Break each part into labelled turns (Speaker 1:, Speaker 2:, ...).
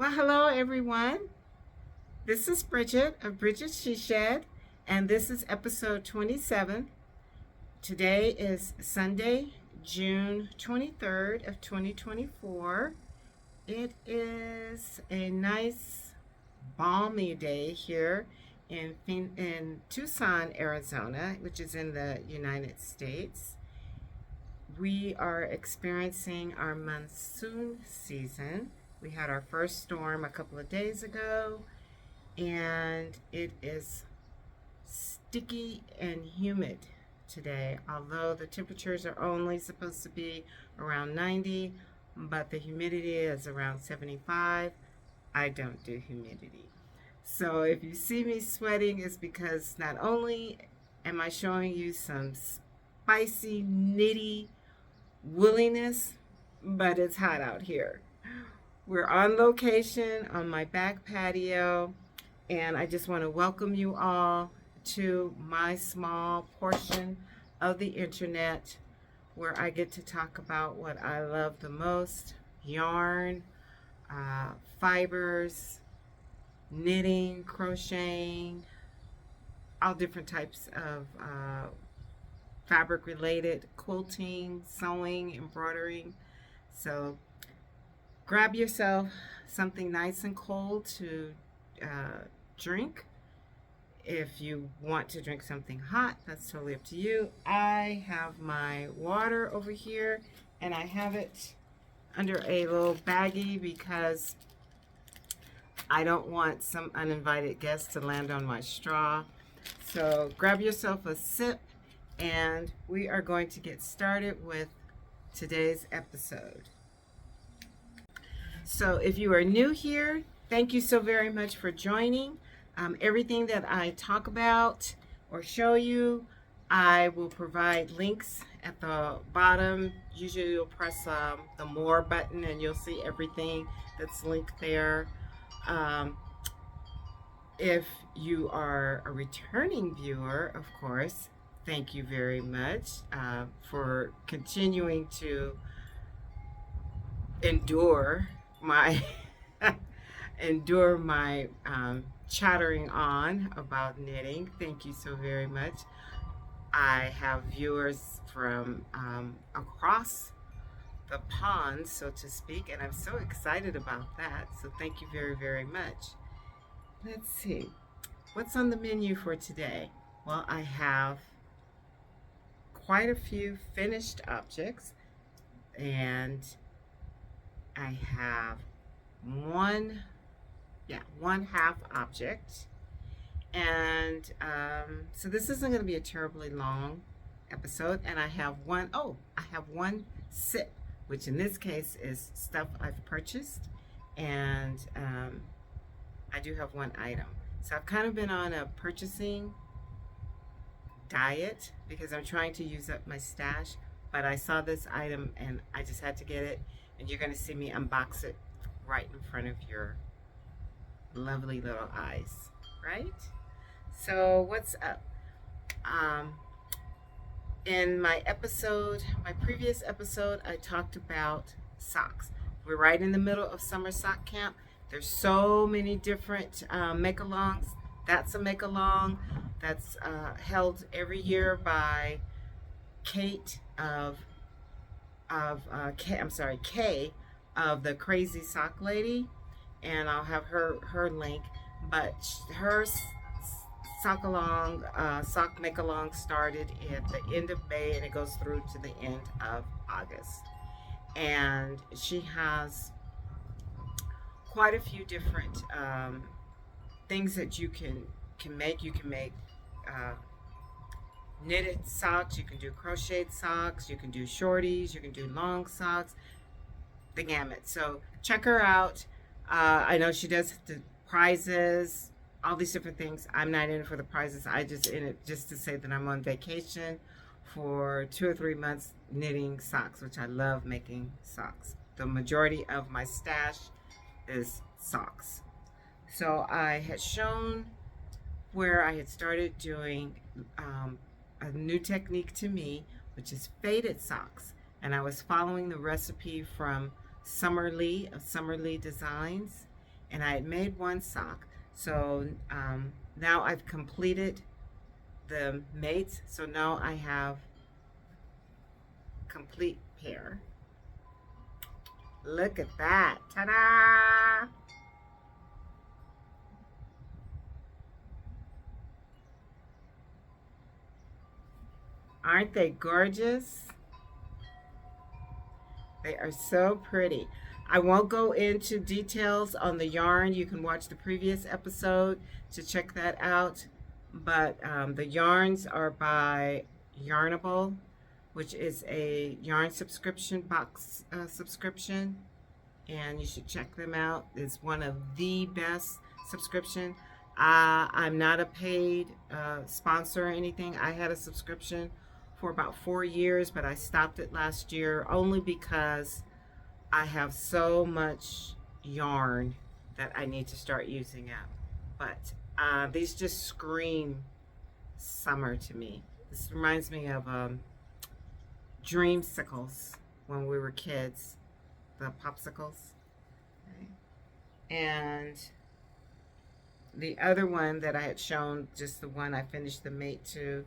Speaker 1: Well, hello everyone. This is Bridget of Bridget She Shed, and this is episode 27. Today is Sunday, June 23rd of 2024. It is a nice balmy day here in Tucson, Arizona, which is in the United States. We are experiencing our monsoon season. We had our first storm a couple of days ago, and it is sticky and humid today. Although the temperatures are only supposed to be around 90, but the humidity is around 75. I don't do humidity. So if you see me sweating, it's because not only am I showing you some spicy, nitty willingness, but it's hot out here. We're on location on my back patio, and I just want to welcome you all to my small portion of the internet where I get to talk about what I love the most: yarn, fibers, knitting, crocheting, all different types of fabric related, quilting, sewing, embroidering. So grab yourself something nice and cold to drink. If you want to drink something hot, that's totally up to you. I have my water over here, and I have it under a little baggie because I don't want some uninvited guests to land on my straw. So grab yourself a sip, and we are going to get started with today's episode. So if you are new here, thank you so very much for joining. Everything that I talk about or show you, I will provide links at the bottom. Usually you'll press the more button and you'll see everything that's linked there. If you are a returning viewer, of course, thank you very much for continuing to endure my chattering on about knitting. Thank you so very much. I have viewers from across the pond, so to speak, and I'm so excited about that. So thank you very, very much. Let's see. What's on the menu for today? Well, I have quite a few finished objects, and I have one half object. And so this isn't going to be a terribly long episode. And I have one sip, which in this case is stuff I've purchased. And I do have one item. So I've kind of been on a purchasing diet because I'm trying to use up my stash. But I saw this item and I just had to get it. And you're going to see me unbox it right in front of your lovely little eyes, right? So what's up? In my previous episode, I talked about socks. We're right in the middle of summer sock camp. There's so many different make-alongs. That's a make-along that's held every year by Kate Kay of the Crazy Sock Lady, and I'll have her link. But her sock make along started at the end of May and it goes through to the end of August, and she has quite a few different things that you can make. You can make knitted socks, you can do crocheted socks, you can do shorties, you can do long socks, the gamut. So check her out. I know she does the prizes, all these different things. I'm not in it for the prizes. I just in it just to say that I'm on vacation for 2 or 3 months knitting socks, which I love making socks. The majority of my stash is socks. So I had shown where I had started doing a new technique to me, which is faded socks. And I was following the recipe from Summer Lee of Summer Lee Designs. and I had made one sock. So now I've completed the mates. So now I have complete pair. Look at that. Ta-da! Aren't they gorgeous? They are so pretty. I won't go into details on the yarn. You can watch the previous episode to check that out. But the yarns are by Yarnable, which is a yarn subscription box subscription. And you should check them out. It's one of the best subscription. I'm not a paid sponsor or anything. I had a subscription for about 4 years, but I stopped it last year only because I have so much yarn that I need to start using up. But these just scream summer to me. This reminds me of dreamsicles when we were kids, the popsicles. Okay. And the other one that I had shown, just the one I finished the mate to,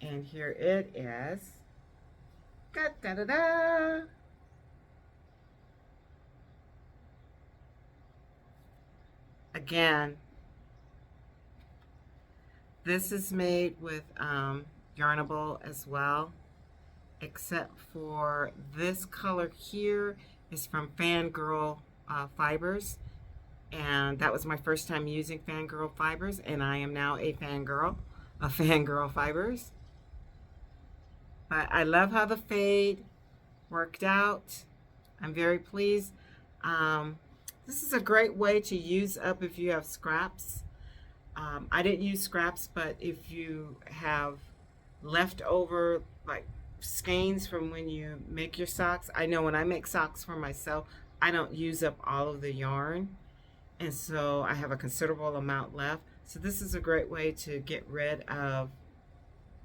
Speaker 1: and here it is. Da da da da. Again, this is made with Yarnable as well, except for this color here is from Fangirl Fibers, and that was my first time using Fangirl Fibers, and I am now a fangirl of Fangirl Fibers. But I love how the fade worked out. I'm very pleased. This is a great way to use up if you have scraps. I didn't use scraps, but if you have leftover like skeins from when you make your socks, I know when I make socks for myself, I don't use up all of the yarn, and so I have a considerable amount left. So this is a great way to get rid of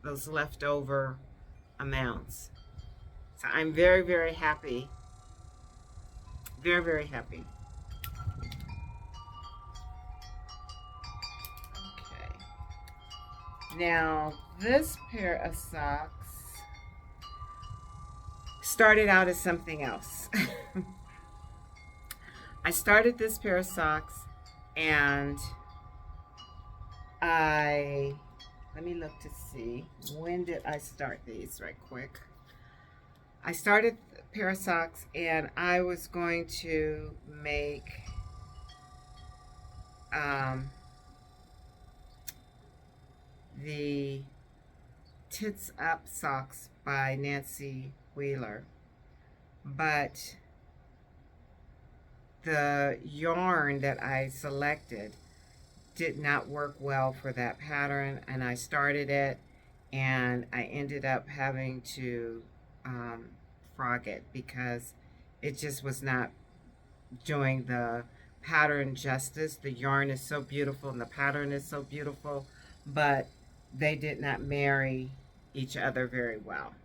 Speaker 1: those leftover amounts. So I'm very, very happy. Very, very happy. Okay. Now, this pair of socks started out as something else. I started this pair of socks and let me look to see, when did I start these right quick. I started a pair of socks and I was going to make the Tits Up socks by Nancy Wheeler, but the yarn that I selected did not work well for that pattern, and I started it and I ended up having to frog it because it just was not doing the pattern justice. The yarn is so beautiful and the pattern is so beautiful, but they did not marry each other very well.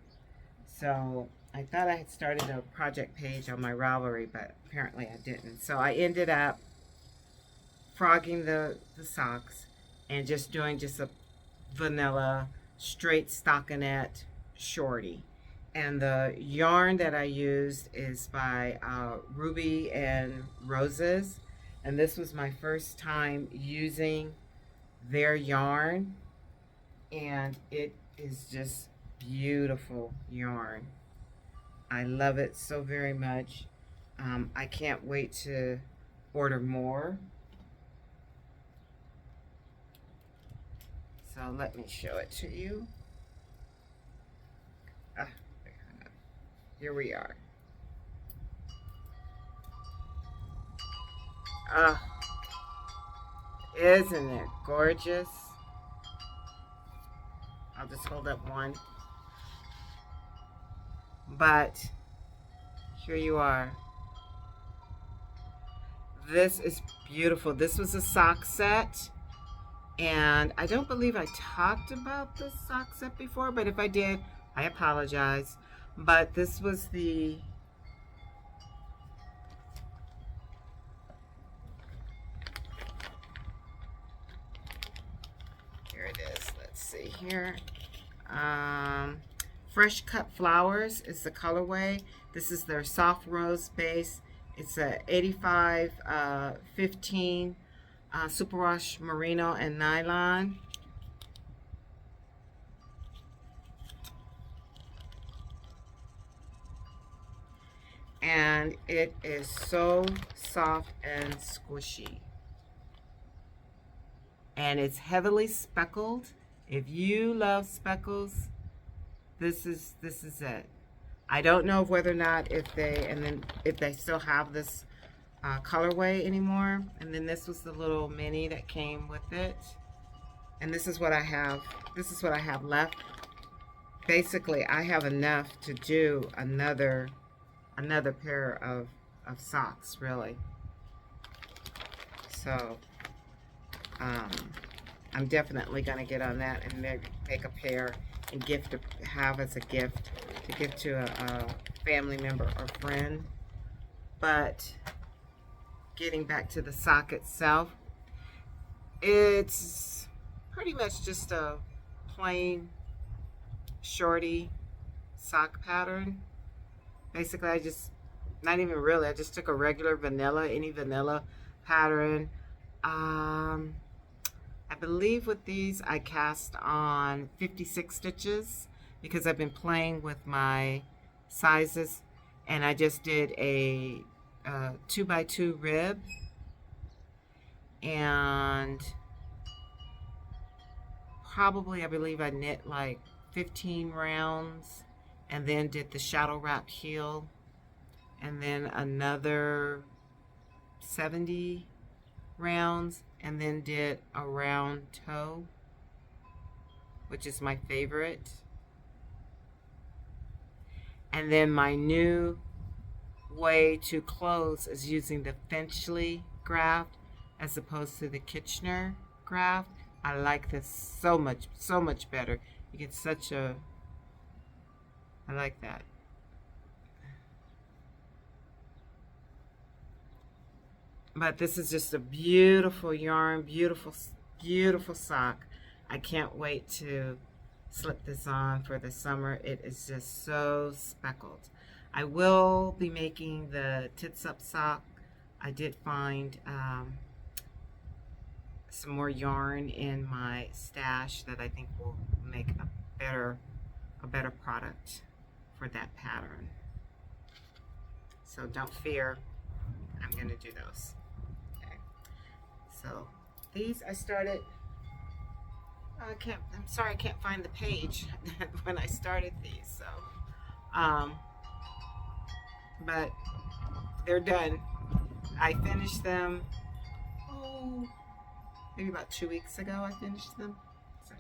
Speaker 1: So I thought I had started a project page on my Ravelry, but apparently I didn't. So I ended up frogging the socks and just doing just a vanilla straight stockinette Shorty. And the yarn that I used is by Ruby and Roses, and this was my first time using their yarn, and it is just beautiful yarn. I love it so very much. I can't wait to order more. So let me show it to you. Here we are. Isn't it gorgeous? I'll just hold up one. But here you are. This is beautiful. This was a sock set, and I don't believe I talked about this sock set before, but if I did, I apologize. But this was the here. Fresh Cut Flowers is the colorway. This is their soft rose base. It's a 85 15 superwash merino and nylon. And it is so soft and squishy. And it's heavily speckled. If you love speckles, this is it. I don't know whether or not if they still have this colorway anymore. And then this was the little mini that came with it. And this is what I have. This is what I have left. Basically, I have enough to do another pair of socks, really. So I'm definitely going to get on that and make a pair and have as a gift to give to a family member or friend. But getting back to the sock itself, it's pretty much just a plain shorty sock pattern. Basically, I just took a regular any vanilla pattern. I believe with these I cast on 56 stitches because I've been playing with my sizes, and I just did a 2x2 rib, and probably I believe I knit like 15 rounds, and then did the shadow wrap heel, and then another 70 rounds, and then did a round toe, which is my favorite. And then my new way to close is using the Finchley graft as opposed to the Kitchener graft. I like this so much better. You get I like that. But this is just a beautiful yarn, beautiful sock. I can't wait to slip this on for the summer. It is just so speckled. I will be making the tits up sock. I did find some more yarn in my stash that I think will make a better product for that pattern. So don't fear, I'm going to do those. Okay. So these I started. I'm sorry, I can't find the page when I started these. So, but they're done. I finished them. Maybe about 2 weeks ago. I finished them. So,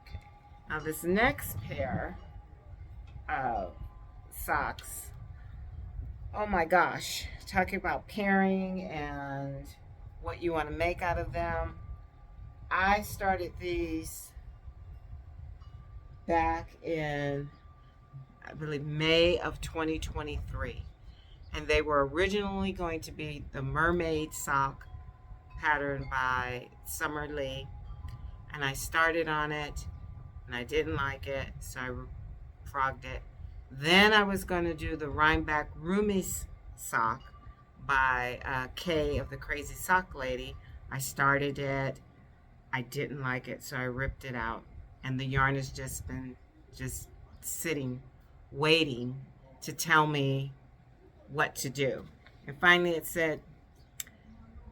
Speaker 1: okay. Now this next pair of socks. Oh my gosh! Talking about pairing and what you want to make out of them. I started these back in, I believe, May of 2023. And they were originally going to be the mermaid sock pattern by Summer Lee. And I started on it, and I didn't like it, so I frogged it. Then I was going to do the Rhinebeck Roomies sock by Kay of the Crazy Sock Lady. I started it. I didn't like it, so I ripped it out. And the yarn has just been sitting, waiting to tell me what to do. And finally it said,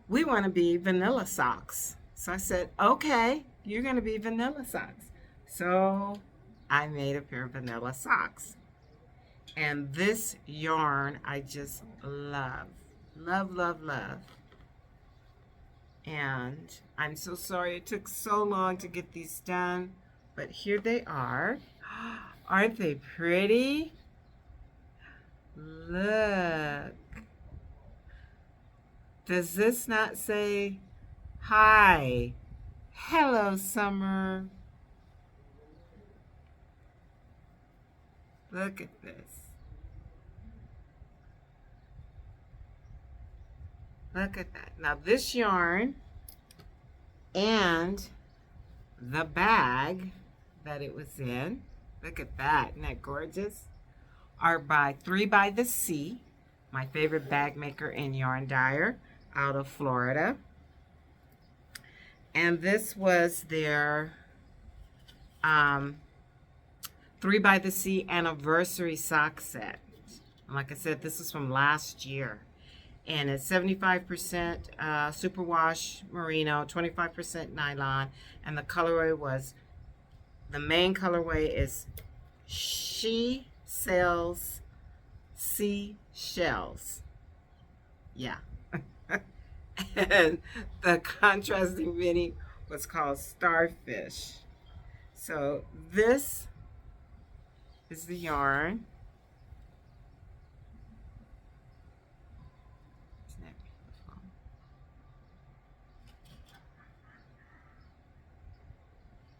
Speaker 1: we want to be vanilla socks. So I said, okay, you're going to be vanilla socks. So I made a pair of vanilla socks. And this yarn I just love. Love, love, love. And I'm so sorry it took so long to get these done, but here they are. Aren't they pretty? Look. Does this not say, hi, hello, summer? Look at this. Look at that. Now this yarn and the bag that it was in, look at that, isn't that gorgeous? Are by 3 by the Sea, my favorite bag maker and yarn dyer out of Florida. And this was their 3 by the Sea anniversary sock set. And like I said, this is from last year. And it's 75% superwash merino, 25% nylon. And the colorway was, the main colorway is She Sells Seashells. Yeah. And the contrasting mini was called Starfish. So this is the yarn. Isn't that beautiful?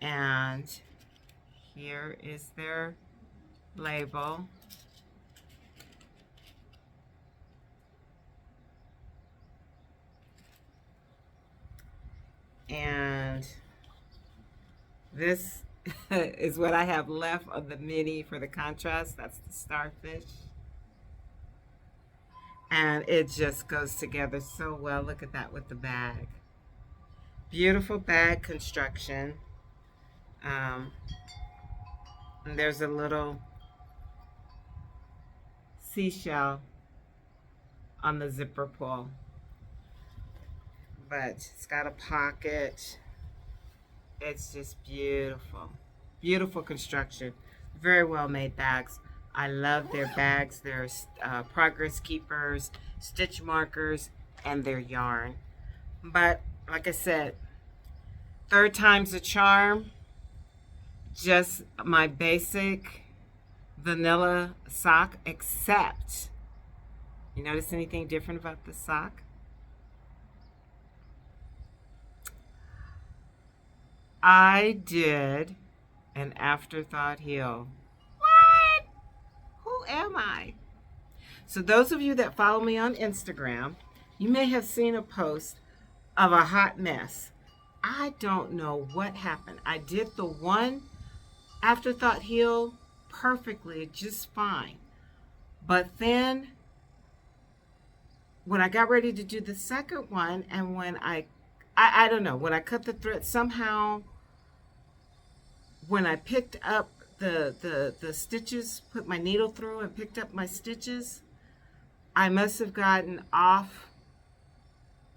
Speaker 1: And here is their label. And this is what I have left of the mini for the contrast. That's the Starfish. And it just goes together so well. Look at that with the bag. Beautiful bag construction. And there's a little seashell on the zipper pull. But it's got a pocket. It's just beautiful. Beautiful construction. Very well made bags. I love their bags. Their progress keepers, stitch markers, and their yarn. But like I said, third time's a charm. Just my basic vanilla sock, except, you notice anything different about the sock? I did an afterthought heel. What? Who am I? So those of you that follow me on Instagram, you may have seen a post of a hot mess. I don't know what happened. I did the one afterthought heel perfectly, just fine. But then when I got ready to do the second one, and when I don't know, when I cut the thread, somehow when I picked up the stitches, put my needle through and picked up my stitches, I must have gotten off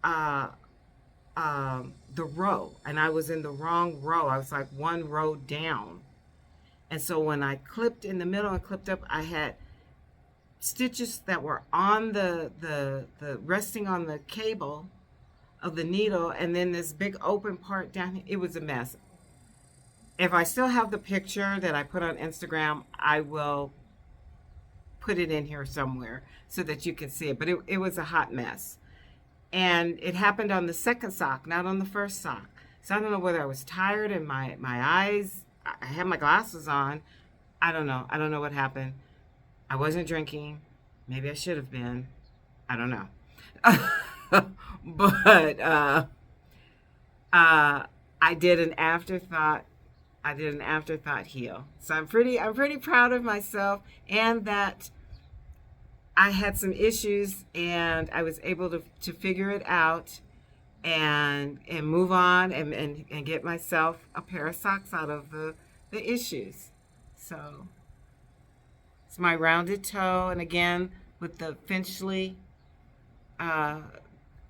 Speaker 1: the row, and I was in the wrong row. I was like one row down. And so when I clipped in the middle and clipped up, I had stitches that were on the resting on the cable of the needle, and then this big open part down here. It was a mess. If I still have the picture that I put on Instagram, I will put it in here somewhere so that you can see it. But it was a hot mess. And it happened on the second sock, not on the first sock. So I don't know whether I was tired and my eyes, I had my glasses on. I don't know. I don't know what happened. I wasn't drinking. Maybe I should have been. I don't know. But I did an afterthought. I did an afterthought heel. So I'm pretty proud of myself, and that I had some issues and I was able to figure it out and move on and get myself a pair of socks out of the issues. So it's my rounded toe, and again with the Finchley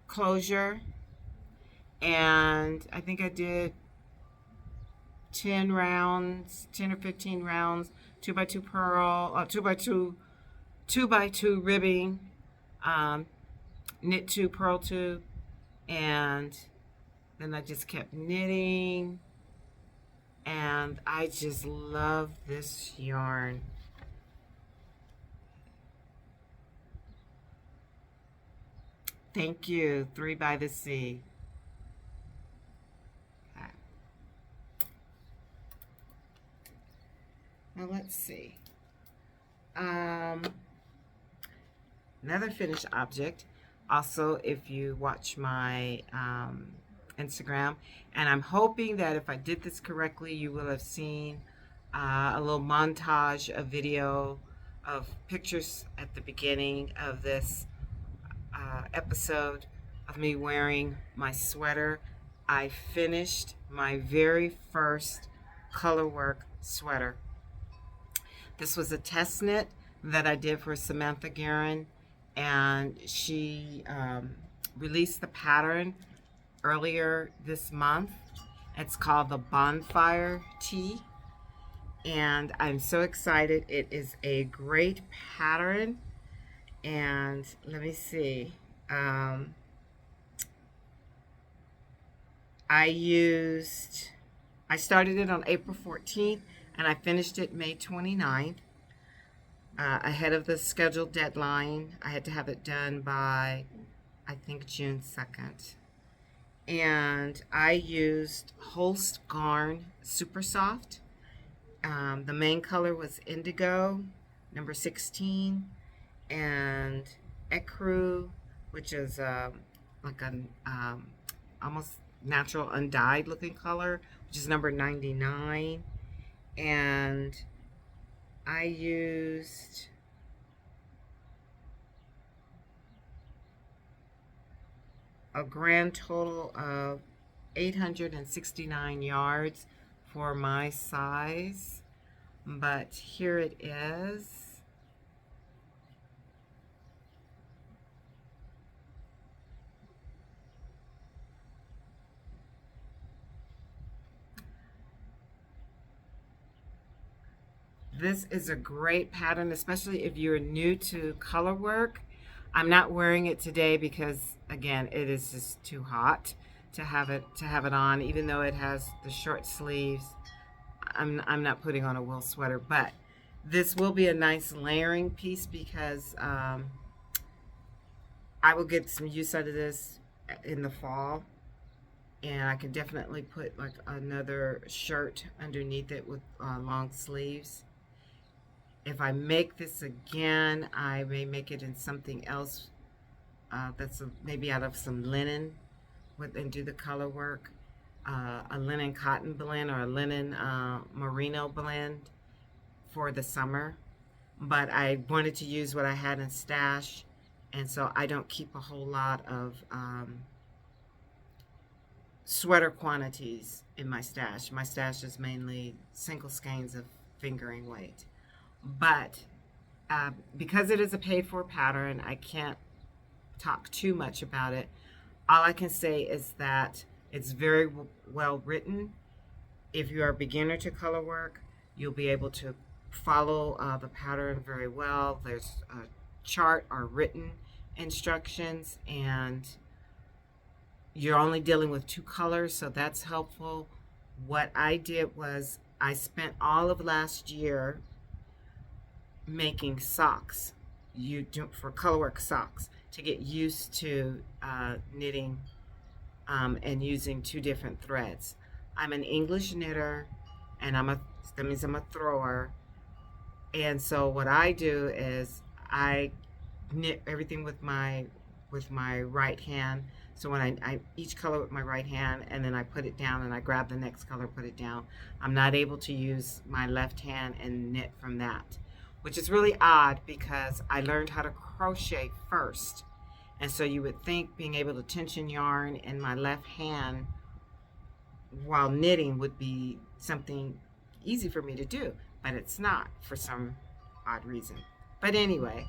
Speaker 1: closure, and I think I did 10 rounds, 10 or 15 rounds, 2x2 purl, 2x2 ribbing, knit 2, purl 2, and then I just kept knitting, and I just love this yarn. Thank you, 3 by the Sea. Okay. Now let's see. Another finished object. Also, if you watch my Instagram. And I'm hoping that if I did this correctly, you will have seen a little montage of video of pictures at the beginning of this episode of me wearing my sweater. I finished my very first color work sweater. This was a test knit that I did for Samantha Guerin, and she released the pattern earlier this month. It's called the Bonfire Tee, and I'm so excited. It is a great pattern, and let me see. I started it on April 14th, and I finished it May 29th. Ahead of the scheduled deadline. I had to have it done by, I think, June 2nd. And I used Holst Garn Super Soft. The main color was Indigo, number 16, and Ecru, which is like an almost natural undyed looking color, which is number 99. And I used a grand total of 869 yards for my size, but here it is. This is a great pattern, especially if you're new to color work. I'm not wearing it today because, again, it is just too hot to have it on. Even though it has the short sleeves, I'm not putting on a wool sweater. But this will be a nice layering piece because I will get some use out of this in the fall. And I can definitely put like another shirt underneath it with long sleeves. If I make this again, I may make it in something else that's maybe out of some linen and do the color work. A linen cotton blend or a linen merino blend for the summer. But I wanted to use what I had in stash, and so I don't keep a whole lot of sweater quantities in my stash. My stash is mainly single skeins of fingering weight. But because it is a paid for pattern, I can't talk too much about it. All I can say is that it's very well written. If you are a beginner to color work, you'll be able to follow the pattern very well. There's a chart or written instructions, and you're only dealing with 2 colors, so that's helpful. What I did was I spent all of last year making socks for colorwork socks to get used to knitting and using 2 different threads. I'm an English knitter, and that means I'm a thrower. And so what I do is I knit everything with my right hand. So when I each color with my right hand, and then I put it down, and I grab the next color, put it down. I'm not able to use my left hand and knit from that, which is really odd because I learned how to crochet first. And so you would think being able to tension yarn in my left hand while knitting would be something easy for me to do, but it's not for some odd reason. But anyway,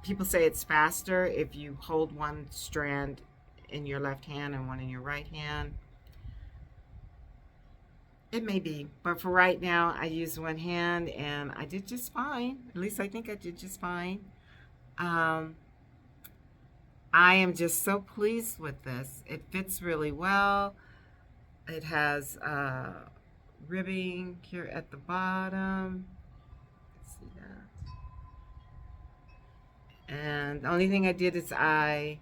Speaker 1: people say it's faster if you hold one strand in your left hand and one in your right hand. It may be, but for right now, I use one hand, and I did just fine. At least I think I did just fine. I am just so pleased with this. It fits really well. It has ribbing here at the bottom. Let's see that. And the only thing I did is I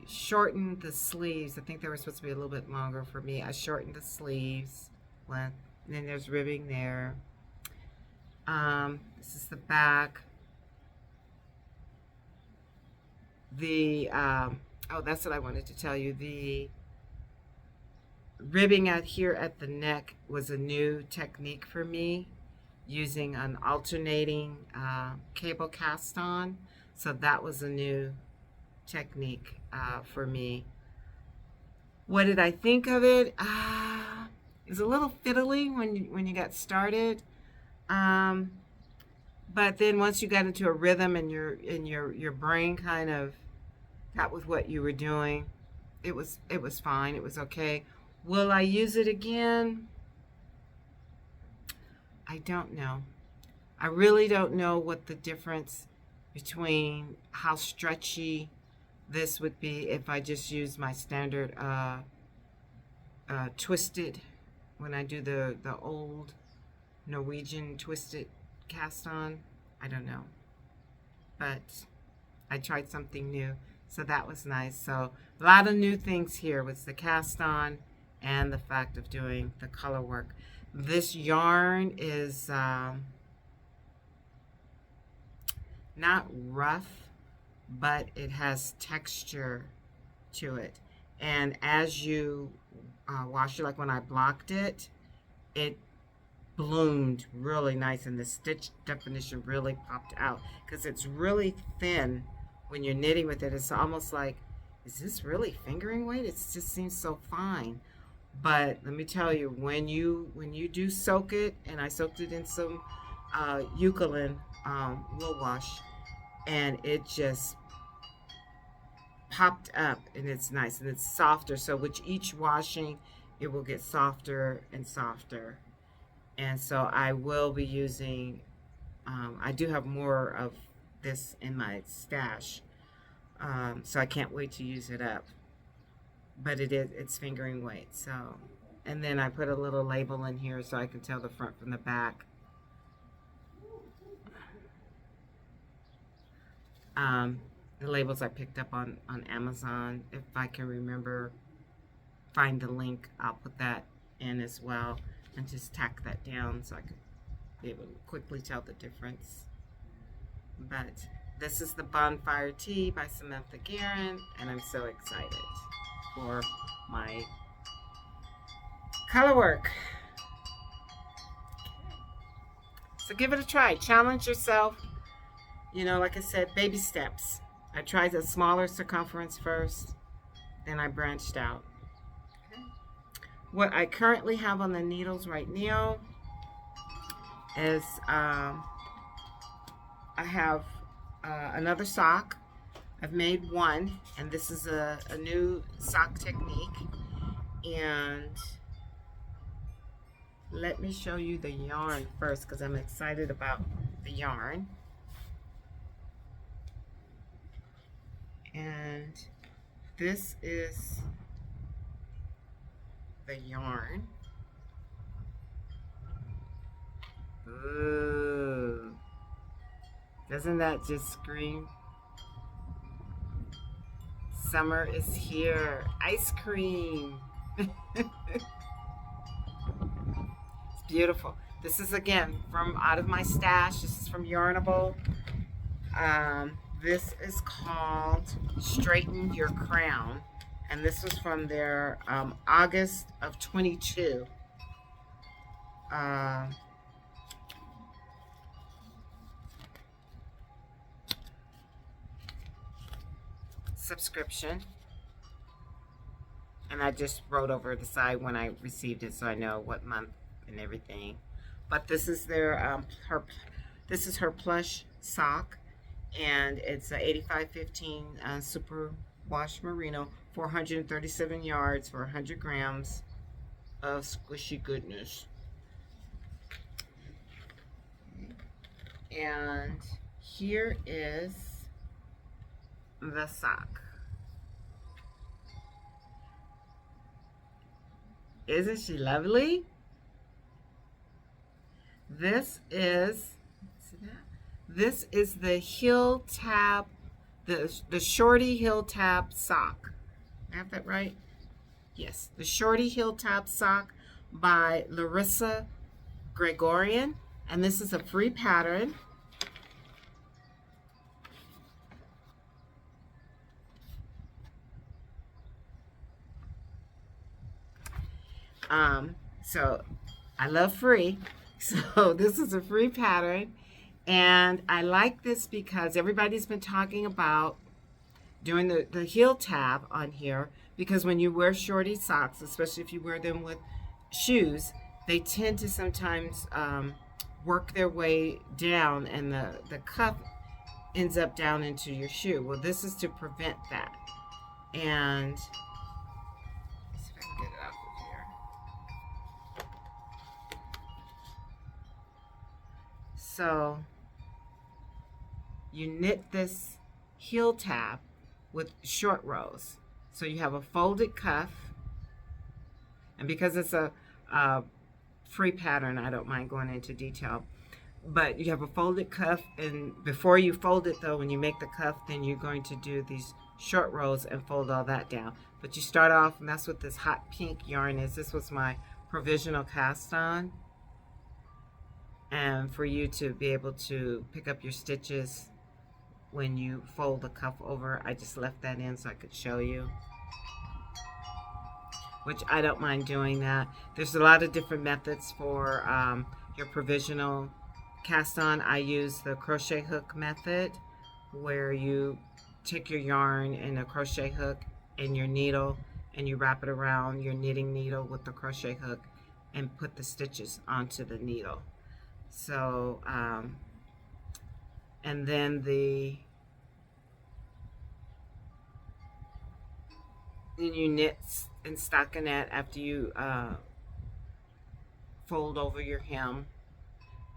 Speaker 1: shortened the sleeves. I think they were supposed to be a little bit longer for me. I shortened the sleeves. And then there's ribbing there. This is the back. Oh, that's what I wanted to tell you. The ribbing out here at the neck was a new technique for me, using an alternating cable cast on. So that was a new technique for me. What did I think of it? It was a little fiddly when you got started, but then once you got into a rhythm and your brain kind of got with what you were doing, it was fine. It was okay. Will I use it again? I don't know. I really don't know what the difference between how stretchy this would be if I just use my standard twisted, when I do the old Norwegian twisted cast on. I don't know, but I tried something new, so that was nice. So a lot of new things here with the cast on and the fact of doing the color work. This yarn is not rough, but it has texture to it. And as you wash it, like when I blocked it, it bloomed really nice, and the stitch definition really popped out because it's really thin when you're knitting with it. It's almost like, is this really fingering weight? It just seems so fine. But let me tell you, when you do soak it, and I soaked it in some eucalyptus wool wash, and it just popped up, and it's nice and it's softer. So with each washing, it will get softer and softer. And so I will be using, I do have more of this in my stash, so I can't wait to use it up. But it's fingering weight. So, and then I put a little label in here so I can tell the front from the back. The labels I picked up on Amazon. If I can remember, find the link, I'll put that in as well, and just tack that down so I could be able to quickly tell the difference. But this is the Bonfire Tea by Samantha Guerin, and I'm so excited for my color work. So give it a try. Challenge yourself. You know, like I said, baby steps. I tried a smaller circumference first, then I branched out. What I currently have on the needles right now is I have another sock. I've made one, and this is a new sock technique. And let me show you the yarn first, because I'm excited about the yarn. And this is the yarn. Ooh. Doesn't that just scream? Summer is here. Ice cream. It's beautiful. This is, again, from out of my stash. This is from Yarnable. This is called Straighten Your Crown. And this was from their August of 22. Subscription. And I just wrote over the side when I received it, so I know what month and everything. But this is their this is her plush sock, and it's a 8515 super wash merino, 437 yards for 100 grams of squishy goodness. And here is the sock. Isn't she lovely? This is, see that? This is the heel tab, the Shorty heel tab sock. I have that right? Yes, the Shorty heel tab sock by Larissa Gregorian, and this is a free pattern. So I love free. So this is a free pattern. And I like this because everybody's been talking about doing the heel tab on here, because when you wear shorty socks, especially if you wear them with shoes, they tend to sometimes work their way down, and the cuff ends up down into your shoe. Well, this is to prevent that. And let's see if I can get it off of here. So you knit this heel tab with short rows. So you have a folded cuff, and because it's a free pattern, I don't mind going into detail, but you have a folded cuff, and before you fold it though, when you make the cuff, then you're going to do these short rows and fold all that down. But you start off, and that's what this hot pink yarn is. This was my provisional cast on, and for you to be able to pick up your stitches when you fold the cuff over, I just left that in so I could show you, which I don't mind doing that. There's a lot of different methods for your provisional cast on. I use the crochet hook method, where you take your yarn and a crochet hook and your needle, and you wrap it around your knitting needle with the crochet hook and put the stitches onto the needle. So and then you knit in stockinette after you fold over your hem,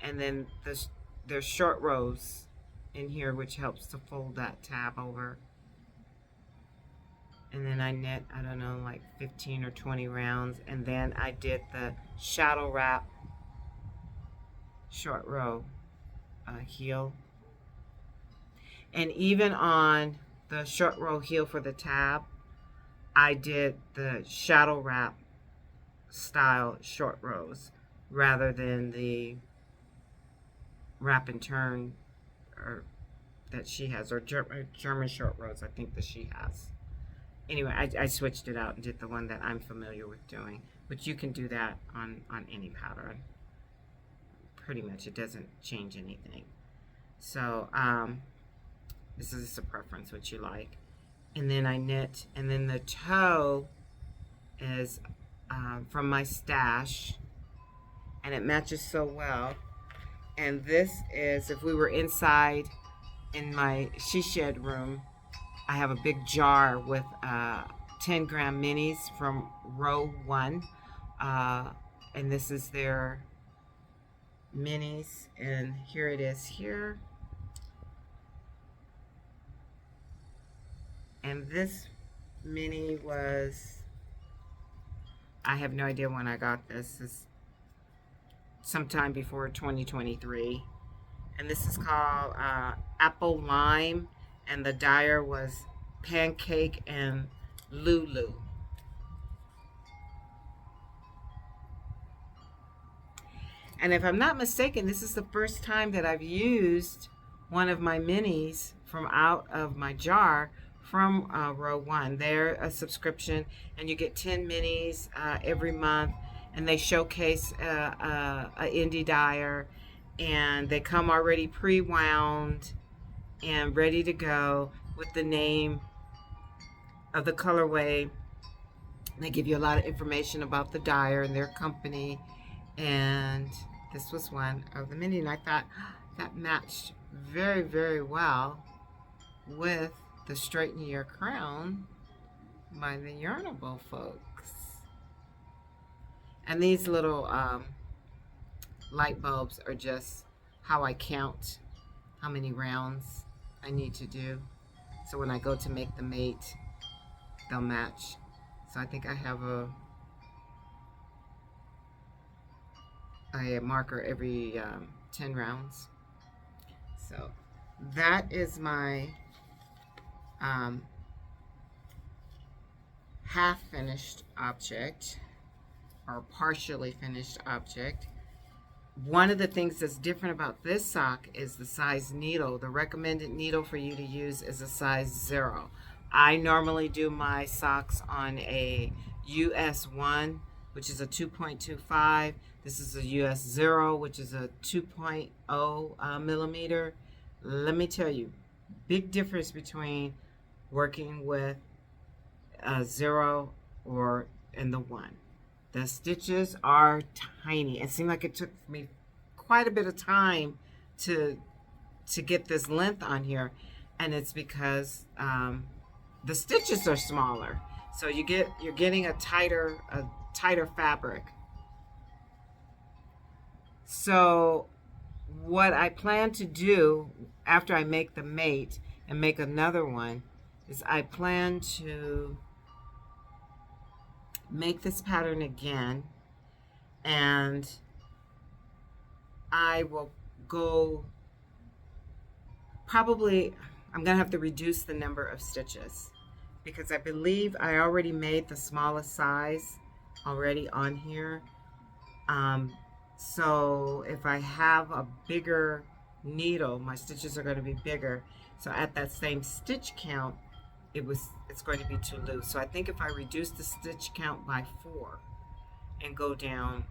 Speaker 1: and then there's short rows in here which helps to fold that tab over. And then I knit, I don't know, like 15 or 20 rounds, and then I did the shadow wrap short row heel. And even on the short row heel for the tab, I did the shadow wrap style short rows rather than the wrap and turn or that she has, or German short rows I think that she has. Anyway, I switched it out and did the one that I'm familiar with doing, but you can do that on any pattern. Pretty much, it doesn't change anything. So this is just a preference, what you like. And then I knit, and then the toe is from my stash, and it matches so well. And this is, if we were inside in my she shed room, I have a big jar with 10-gram minis from row 1, and this is their minis, and here it is here. And this mini was, I have no idea when I got this. It's sometime before 2023. And this is called Apple Lime, and the dyer was Pancake and Lulu. And if I'm not mistaken, this is the first time that I've used one of my minis from out of my jar from row 1. They're a subscription, and you get 10 minis every month, and they showcase a indie dyer, and they come already pre-wound and ready to go with the name of the colorway. They give you a lot of information about the dyer and their company, and this was one of the mini, and I thought that matched very, very well with the Straighten Your Crown by the Yarnable folks. And these little light bulbs are just how I count how many rounds I need to do. So when I go to make the mate, they'll match. So I think I have a marker every 10 rounds. So that is my half finished object, or partially finished object. One of the things that's different about this sock is the size needle. The recommended needle for you to use is a size 0. I normally do my socks on a US 1 which is a 2.25. This is a US 0, which is a 2.0 millimeter. Let me tell you, big difference between working with a 0 or in the 1. The stitches are tiny. It seemed like it took me quite a bit of time to get this length on here, and it's because the stitches are smaller, so you're getting a tighter fabric. So what I plan to do after I make the mate and make another one is I plan to make this pattern again, and I will go, probably I'm gonna have to reduce the number of stitches because I believe I already made the smallest size already on here. So if I have a bigger needle, my stitches are going to be bigger. So at that same stitch count, it's going to be too loose. So I think if I reduce the stitch count by 4 and go down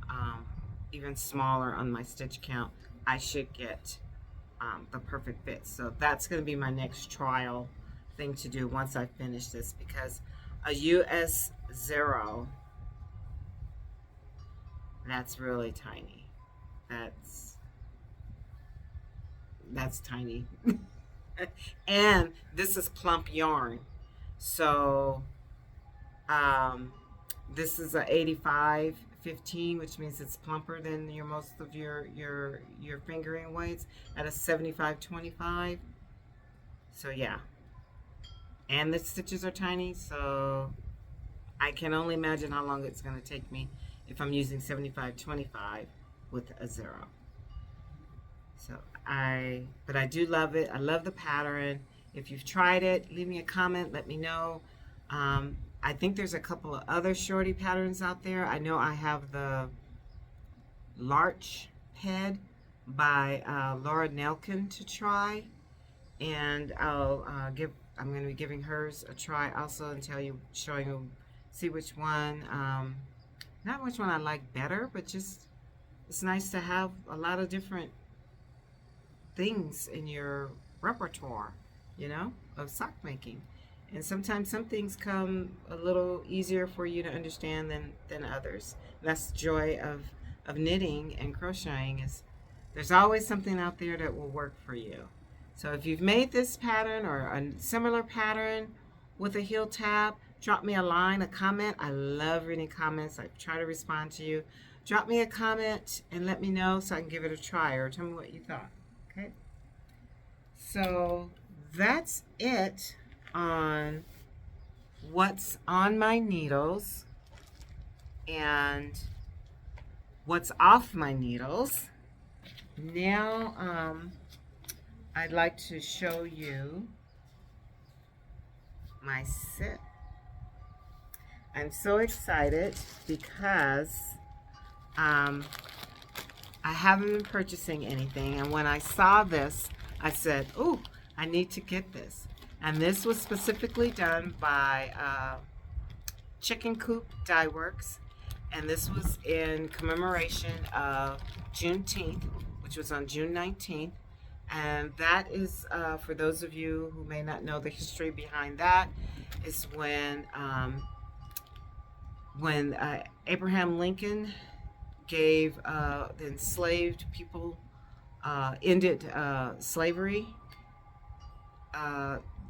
Speaker 1: even smaller on my stitch count, I should get the perfect fit. So that's going to be my next trial thing to do once I finish this, because a US 0, that's really tiny. That's tiny. And this is plump yarn. So this is a 85-15, which means it's plumper than most of your fingering weights, at a 75-25. So yeah. And the stitches are tiny, so I can only imagine how long it's going to take me if I'm using 75-25 with a 0. So but I do love it. I love the pattern. If you've tried it, leave me a comment, let me know. I think there's a couple of other Shorty patterns out there. I know I have the Larch Head by Laura Nelkin to try, and I'm going to be giving hers a try also and showing you, see which one, not which one I like better, but just it's nice to have a lot of different things in your repertoire, of sock making. And sometimes some things come a little easier for you to understand than others. That's the joy of knitting and crocheting, is there's always something out there that will work for you. So if you've made this pattern or a similar pattern with a heel tab, drop me a line, a comment. I love reading comments. I try to respond to you. Drop me a comment and let me know so I can give it a try, or tell me what you thought. Okay? So that's it on what's on my needles and what's off my needles. Now I'd like to show you my set. I'm so excited because I haven't been purchasing anything, and when I saw this, I said, "Ooh, I need to get this." And this was specifically done by Chicken Coop Dye Works, and this was in commemoration of Juneteenth, which was on June 19th. And that is, for those of you who may not know the history behind that, is when Abraham Lincoln gave the enslaved people, ended slavery.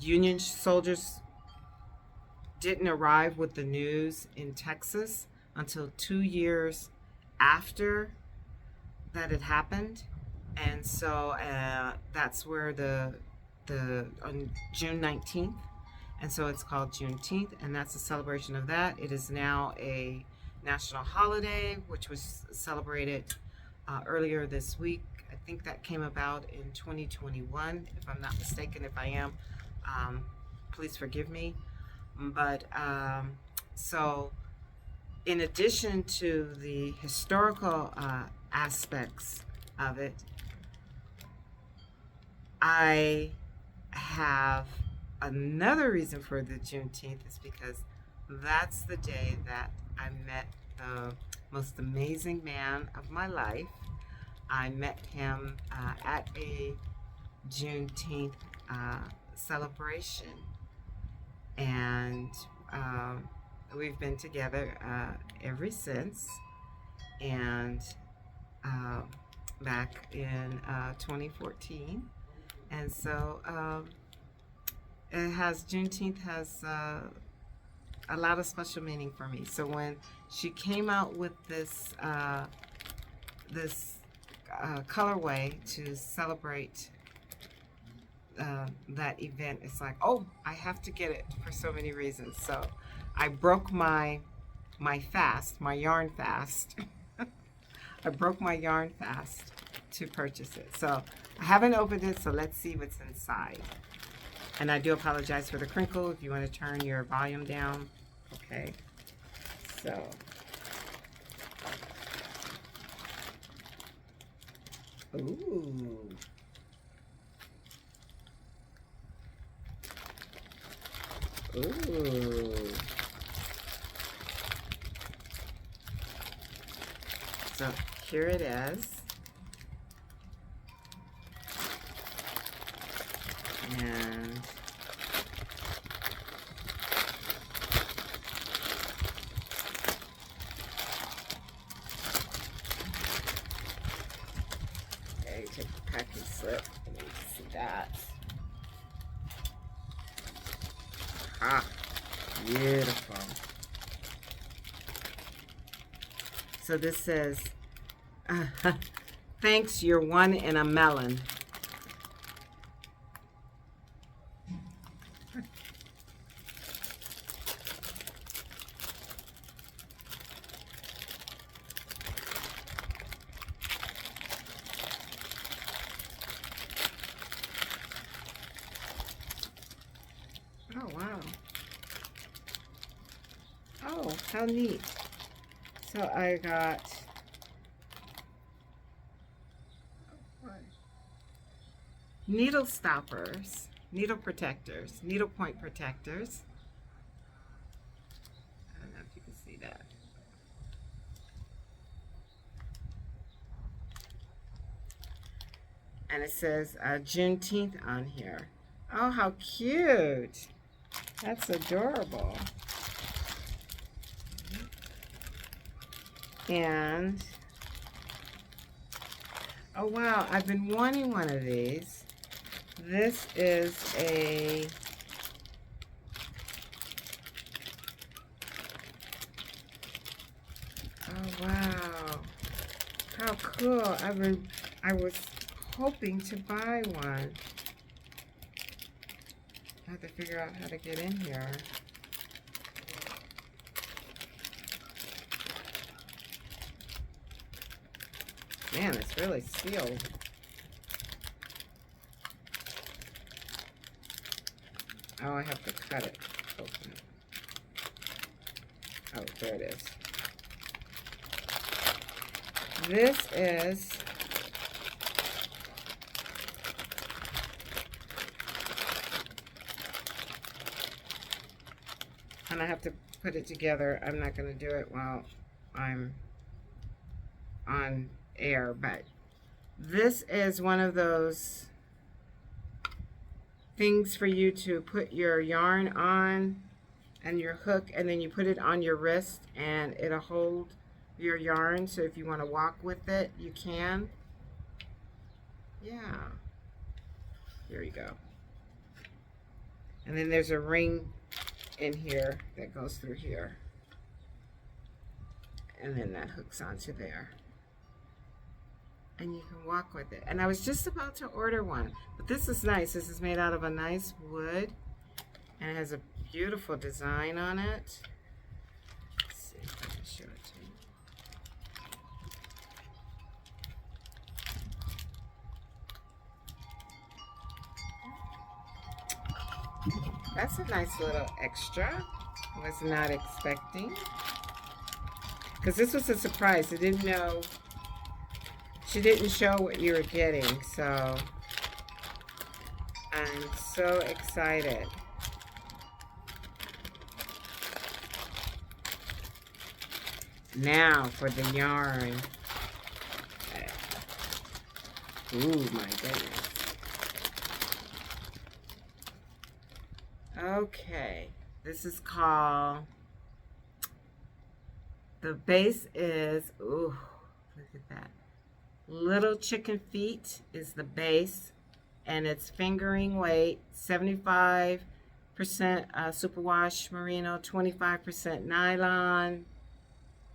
Speaker 1: Union soldiers didn't arrive with the news in Texas until 2 years after that had happened. And so that's where on June 19th, and so it's called Juneteenth, and that's a celebration of that. It is now a national holiday, which was celebrated earlier this week. I think that came about in 2021, if I'm not mistaken. If I am, please forgive me. But so in addition to the historical aspects of it, I have another reason for the Juneteenth, is because that's the day that I met the most amazing man of my life. I met him at a Juneteenth celebration, and we've been together ever since. And back in 2014, and so Juneteenth has a lot of special meaning for me. So when she came out with this colorway to celebrate that event, it's like, oh, I have to get it for so many reasons. So I broke my fast, my yarn fast. I broke my yarn fast to purchase it. So I haven't opened it, so let's see what's inside. And I do apologize for the crinkle. If you want to turn your volume down, okay. So ooh. Ooh. So here it is. And okay, take the packing slip. Let me see that. Ah, beautiful. So this says, thanks, you're one in a melon. Oh, wow. Oh, how neat. So I got needle stoppers, needle protectors, needle point protectors. I don't know if you can see that. And it says Juneteenth on here. Oh, how cute. That's adorable. And, oh wow, I've been wanting one of these. This is a oh wow, how cool. I was hoping to buy one. I have to figure out how to get in here. Man, it's really sealed. Oh, I have to cut it open. Oh, there it is. This is and I have to put it together. I'm not going to do it while I'm on air, but this is one of those things for you to put your yarn on and your hook, and then you put it on your wrist and it'll hold your yarn, so if you want to walk with it you can. Yeah, here you go. And then there's a ring in here that goes through here, and then that hooks onto there, and you can walk with it. And I was just about to order one, but this is nice. This is made out of a nice wood, and it has a beautiful design on it. Let's see if I can show it to you. That's a nice little extra. I was not expecting, because this was a surprise. I didn't know. She didn't show what you were getting, so I'm so excited. Now for the yarn. Ooh, my goodness. Okay, this is called, the base is, ooh, look at that. Little Chicken Feet is the base, and it's fingering weight, 75% superwash merino, 25% nylon,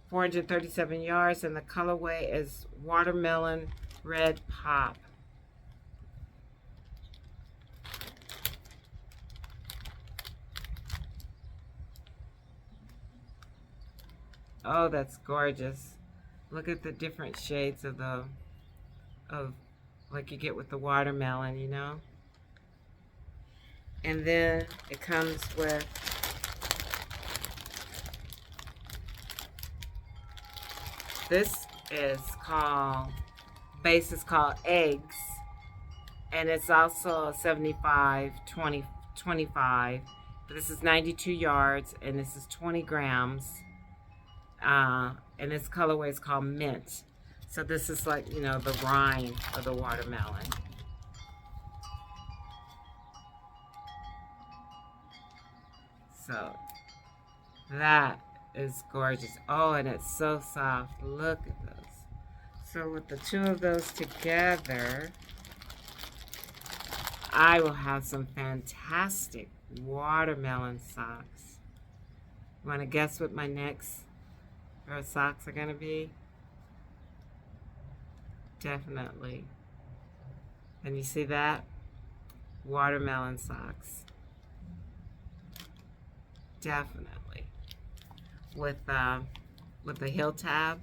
Speaker 1: 437 yards, and the colorway is watermelon red pop. Oh, that's gorgeous. Look at the different shades of like you get with the watermelon, you know? And then it comes with this is called, base is called Eggs, and it's also 75, 20, 25. But this is 92 yards, and this is 20 grams. And this colorway is called Mint. So this is like, you know, the rind of the watermelon. So that is gorgeous. Oh, and it's so soft. Look at those. So with the two of those together, I will have some fantastic watermelon socks. You want to guess what my next pair of socks are going to be? Definitely. And you see that? Watermelon socks. Definitely. With the heel tab.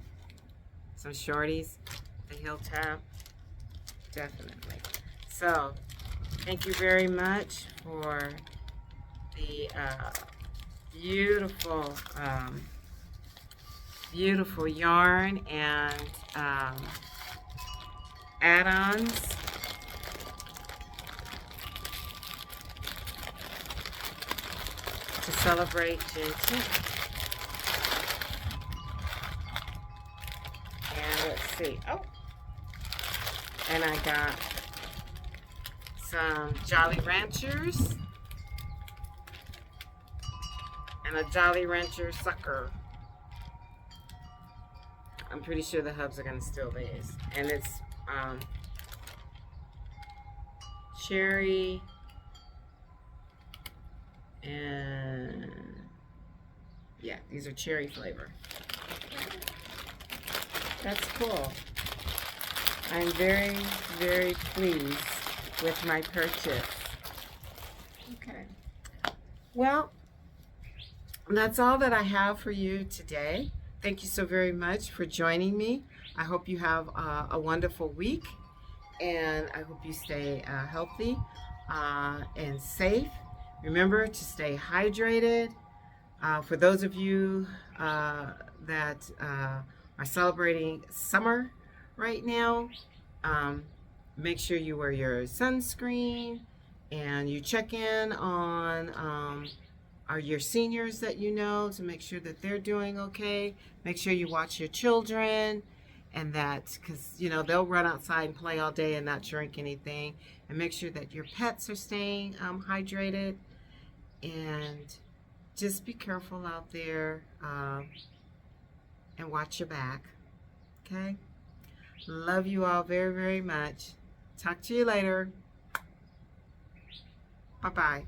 Speaker 1: Some shorties. The heel tab. Definitely. So, thank you very much for the beautiful, beautiful yarn and add-ons. To celebrate Juneteenth. And let's see. Oh, and I got some Jolly Ranchers and a Jolly Rancher sucker. I'm pretty sure the hubs are gonna steal these. And it's cherry and yeah, these are cherry flavor. That's cool. I'm very, very pleased with my purchase. Okay. Well, that's all that I have for you today. Thank you so very much for joining me. I hope you have a wonderful week, and I hope you stay healthy and safe. Remember to stay hydrated. For those of you that are celebrating summer right now, make sure you wear your sunscreen and you check in on your seniors that you know to make sure that they're doing okay. Make sure you watch your children, and that, because you know they'll run outside and play all day and not drink anything. And make sure that your pets are staying hydrated, and just be careful out there and watch your back. Okay? Love you all very, very much. Talk to you later. Bye-bye.